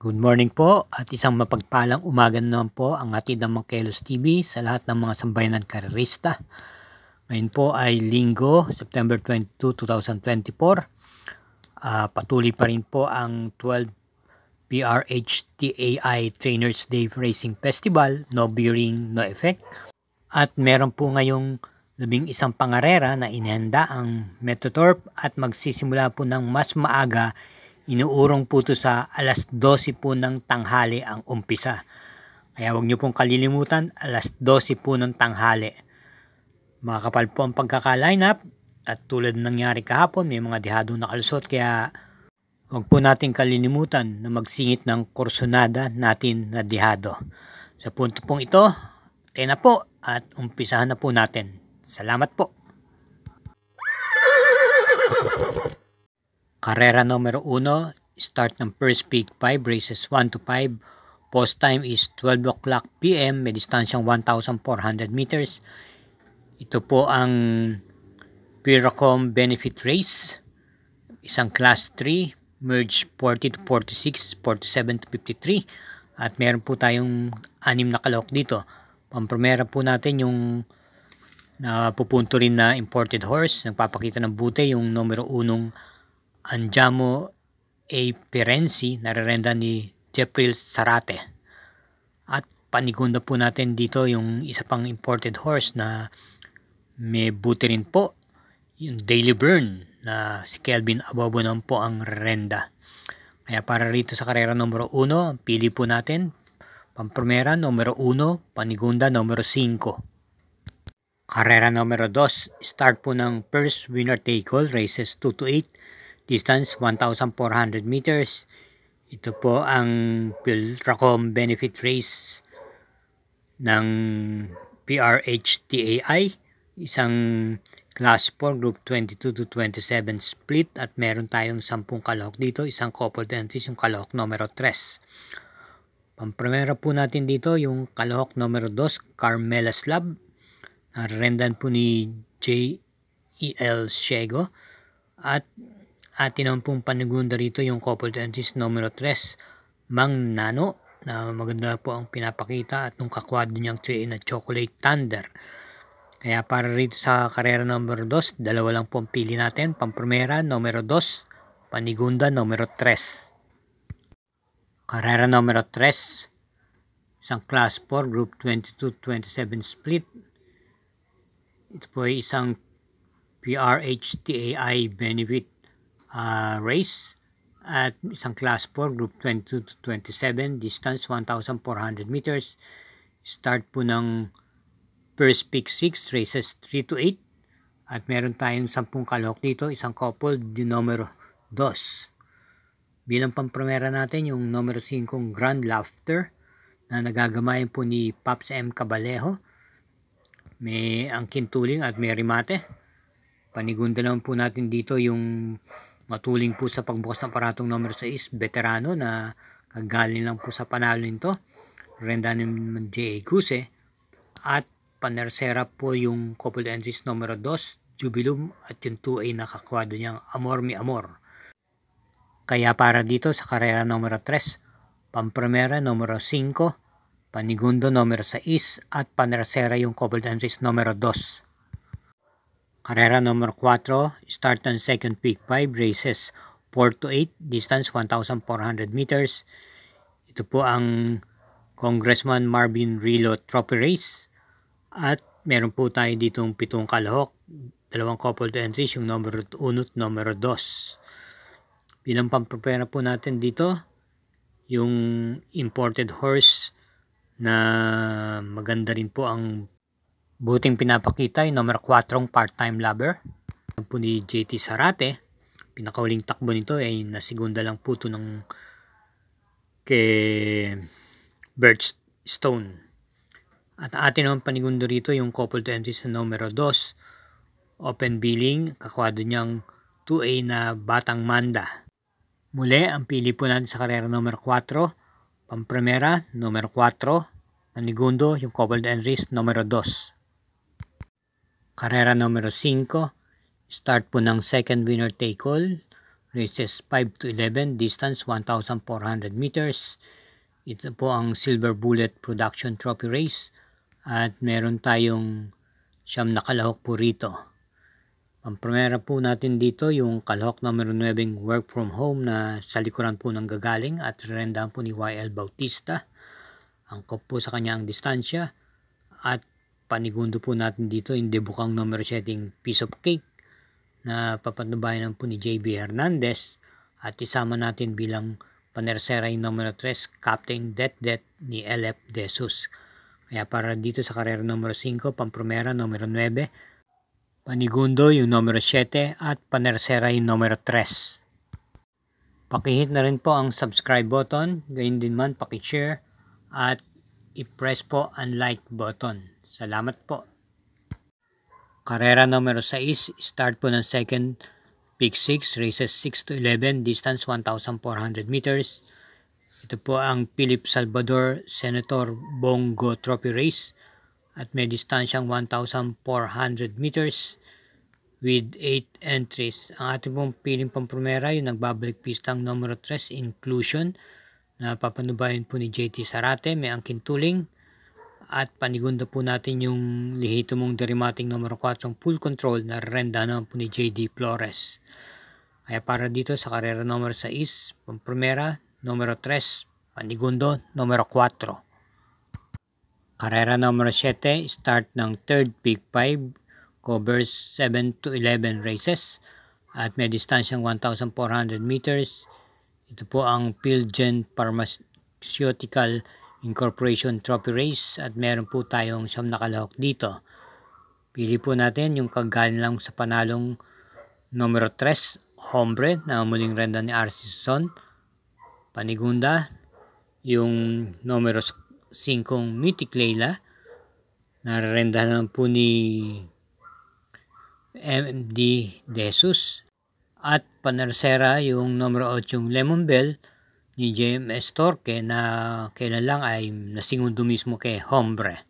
Good morning po at isang mapagpalang umaga naman po ang hatid ng Mangkelos TV sa lahat ng mga sambayanan karerista. Ngayon po ay Linggo, September 22, 2024. Patuloy pa rin po ang 12 PRHTAI Trainers Day Racing Festival, no bearing, no effect. At meron po ngayong 11 pangarera na inihanda ang Metroturf at magsisimula po ng mas maaga. Inuurong po ito sa alas 12 po ng tanghali ang umpisa. Kaya huwag niyo pong kalilimutan, alas 12 po ng tanghali. Makakapal po ang pagkaka-line up at tulad ng nangyari kahapon, may mga dihadong nakalusot. Kaya huwag po natin kalilimutan na magsingit ng kursonada natin na dihado. Sa punto pong ito, tayo na po at umpisahan na po natin. Salamat po. Karera numero 1, start ng first peak 5, races 1 to 5. Post time is 12 o'clock PM, may distansyang 1,400 meters. Ito po ang Piracom Benefit Race. Isang class 3, merge 40 to 46, 47 to 53. At meron po tayong 6 na kalahok dito. Pampremera po natin yung napupunto rin na imported horse. Nagpapakita ng bute yung numero 1 Andiamo A. Perenzi, narerenda ni Jeffrey Sarate. At panigunda po natin dito yung isa pang imported horse na may buti rin po, yung Daily Burn na si Kelvin Abobo naman po ang renda. Kaya para rito sa karera numero 1, pili po natin pampremera numero 1, panigunda numero 5. Karera numero 2, start po ng first winner take all, races 2 to 8. Distance 1,400 meters. Ito po ang Piracom Benefit Race ng PRHTAI. Isang Class 4 Group 22 to 27 split at meron tayong 10 kalahok dito. Isang coupled entries, yung kalahok numero 3. Pampremera po natin dito yung kalahok numero 2, Carmela Slab. Narendan po ni J.E.L. Siego. At atin naman pong panigunda rito yung coupled entries numero 3, Mang Nano, na maganda po ang pinapakita at nung kakwadro niyang 3 na Chocolate Thunder. Kaya para rito sa karera numero 2, dalawa lang po ang pili natin, pampremera numero 2, panigunda numero 3. Karera numero 3, isang class 4 group 22-27 split. Ito po ay isang PRHTAI benefit race at isang class 4 group 22 to 27, distance 1,400 meters. Start po ng first pick 6, races 3 to 8 at meron tayong 10 kalahok dito, isang couple di numero 2. Bilang pampremera natin yung numero 5 Grand Laughter na nagagamayan po ni Pops M. Cabalejo. May angkin tuling at may remate. Panigunda naman po natin dito yung matuling po sa pagbukas ng paratong numero 6, veterano na kagaling lang po sa panalo nito, renda ni J.A. Guse. At panersera po yung coupled entries numero 2, Jubilum, at yung 2A na kakwadro niyang Amor Mi Amor. Kaya para dito sa karera numero 3, pampremera numero 5, panigundo numero 6 at panersera yung coupled entries numero 2. Karera numero 4, start ng second peak 5, races 4 to 8, distance 1,400 meters. Ito po ang Congressman Marvin Rilo Trophy Race. At meron po tayo ditong 7 kalahok, 2 coupled entries, yung numero 1 at numero 2. Bilang pamprepara po natin dito, yung imported horse na maganda rin po ang buting pinapakita, yung numero 4 part-time lover po ni JT Sarate. Pinakauling takbo nito ay nasigunda lang po ito ng kay Birch Stone. At atin naman panigundo rito yung coupled entries sa numero 2, open billing, kakwadro niyang 2A na Batang Manda. Muli, ang pili po natin sa karera numero 4, pampremera numero 4, panigundo yung coupled entries numero 2. Karera numero 5, start po ng second winner take all, races 5 to 11, distance 1,400 meters. Ito po ang Silver Bullet Production Trophy Race at meron tayong 9 na kalahok po rito. Ang primera po natin dito yung kalahok numero 9 Work From Home na sa likuran po ng gagaling at rendahan po ni YL Bautista. Angkop po sa kanya ang distansya at panigundo po natin dito yung debukang numero 7 Piece of Cake na papatubayan po ni JB Hernandez at isama natin bilang panersera yung numero 3 Captain Det ni LF De Jesus. Kaya para dito sa karera numero 5 pampromera numero 9 panigundo yung numero 7 at panersera yung numero 3. Pakihit na rin po ang subscribe button, gayon din man pakishare at i-press po ang like button. Salamat po. Karera numero 6, start po ng second pick 6, races 6 to 11, distance 1,400 meters. Ito po ang Philip Salvador Senator Bongo Trophy Race at may distansyang 1,400 meters with 8 entries. Ang ating pong piling pampromera yung nagbabalik pistang numero 3 Inclusion na papanubayan po ni JT Sarate, may angkin tuling. At panigundo po natin yung lihito mong derimating numero 4 Full Control na renda naman po ni JD Flores. Kaya para dito sa karera numero 6, pampromera numero 3, panigundo numero 4. Karera numero 7, start ng third pick 5, covers 7 to 11 races at may distansyang 1,400 meters. Ito po ang Pilgen Pharmaceutical Incorporation Trophy Race at meron po tayong 9 na kalahok dito. Pili po natin yung kagaling lang sa panalong numero 3, Hombre na muling renda ni RC Son. Panigunda, yung numero 5 Mythic Layla na renda naman po ni MD Jesus at panersera yung numero 8 Lemon Bell ni JMS Torque na kailan lang ay nasingundo mismo kay Hombre.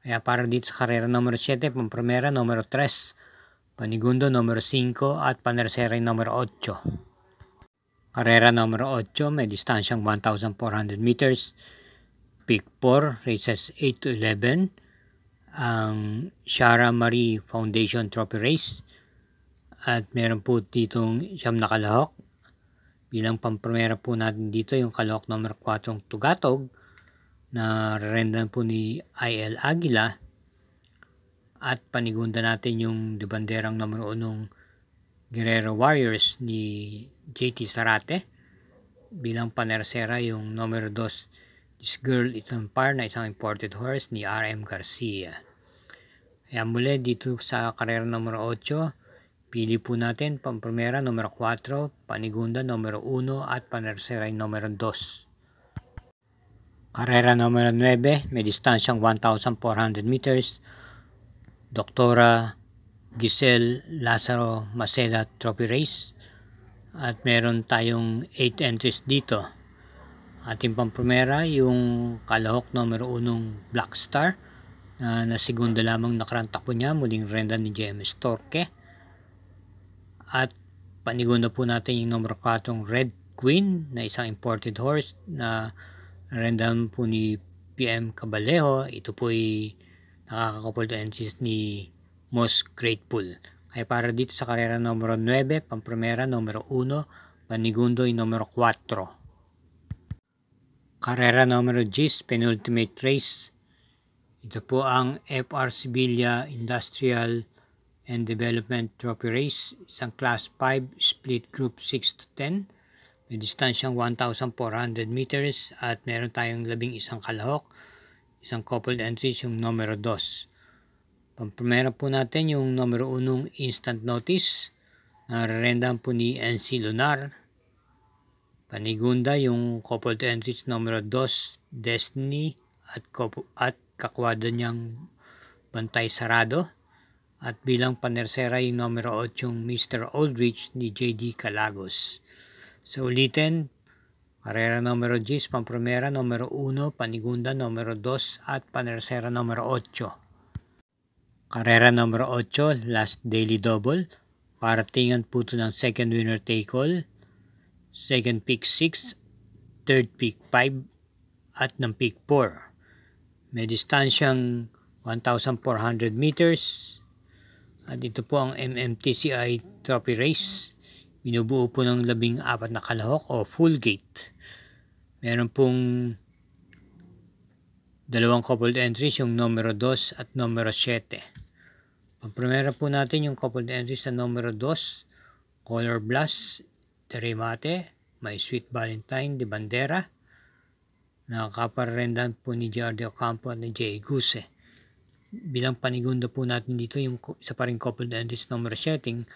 Kaya para dito sa karera numero 7, pampromera numero 3, panigundo numero 5 at panersera yung numero 8. Karera numero 8, may distansyang 1,400 meters. Pick 4, races 8 to 11, ang Shara Marie Foundation Trophy Race at meron po ditong 9 na kalahok. Bilang pampromera po natin dito yung kalahok numero 4 Tugatog na rendan po ni IL Aguila at panigunda natin yung debanderang numero 1 Guerrero Warriors ni JT Sarate. Bilang panersera yung numero 2 This Girl Is on Fire na isang imported horse ni RM Garcia. Kaya muli dito sa karera numero 8, pili po natin pampromera numero 4, panigunda numero 1 at panersera numero 2. Karera numero 9, may distansyang 1,400 meters. Doktora Giselle Lazaro Maceda Trophy Race at meron tayong 8 entries dito. Ating pampromera yung kalahok numero 1 Black Star na nasigunda lamang nakarang takbo niya, muling renda ni JMS Torque. At panigunda po natin yung numero 4 Red Queen na isang imported horse na renda po ni PM Cabalejo. Ito po ay nakakakupol to entries ni Most Grateful. Kaya para dito sa karera numero 9, pampromera numero 1, panigundo yung numero 4. Karera numero 10, penultimate race. Ito po ang FR Sevilla Industrial and Development Trophy Race, isang class 5 split group 6 to 10. May distansyang 1,400 meters at meron tayong 11 kalahok, isang coupled entries yung numero 2. Pampromera po natin yung numero 1 Instant Notice na rendahan po ni NC Lunar. Panigunda yung coupled entries numero 2 Destiny at kakwada niyang Bantay Sarado. At bilang panersera yung numero 8 Mr. Aldrich ni JD Calagos. Sa ulitin, karera numero 10, pampromera numero 1, panigunda numero 2 at panersera numero 8. Karera numero 8, last daily double, Paratingan po ito ng second winner take all, second pick 6, third pick 5, at ng pick 4. May distansyang 1,400 meters. At ito po ang MMTCI Trophy Race. Binubuo po ng 14 na kalahok o full gate. Meron pong dalawang coupled entries, yung numero 2 at numero 7. Pagprimera po natin yung coupled entries sa numero 2, Color Blast de Remate, may Sweet Valentine de Bandera. Nakakaparendan po ni Jardy Ocampo at ni Jay Guse. Bilang panigunda po natin dito yung isa pa rin coupled entries numero 7,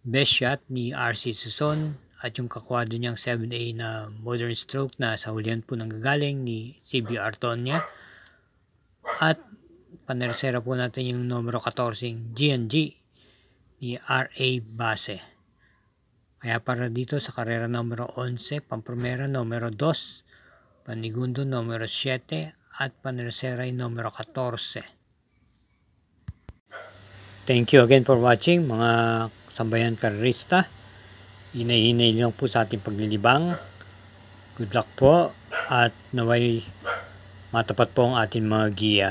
Best Shot ni RC Suson at yung kakwadro niyang 7A na Modern Stroke na sa hulihan po nanggagaling ni CB Artonia. At panersera po natin yung numero 14, G&G ni RA Base. Kaya para dito sa karera numero 11, pampromera numero 2, panigundo numero 7, at panersera numero 14. Thank you again for watching mga sambayan karerista. Hinay-hinay lang po sa ating paglilibang. Good luck po at naway matapat po ang ating mga giya.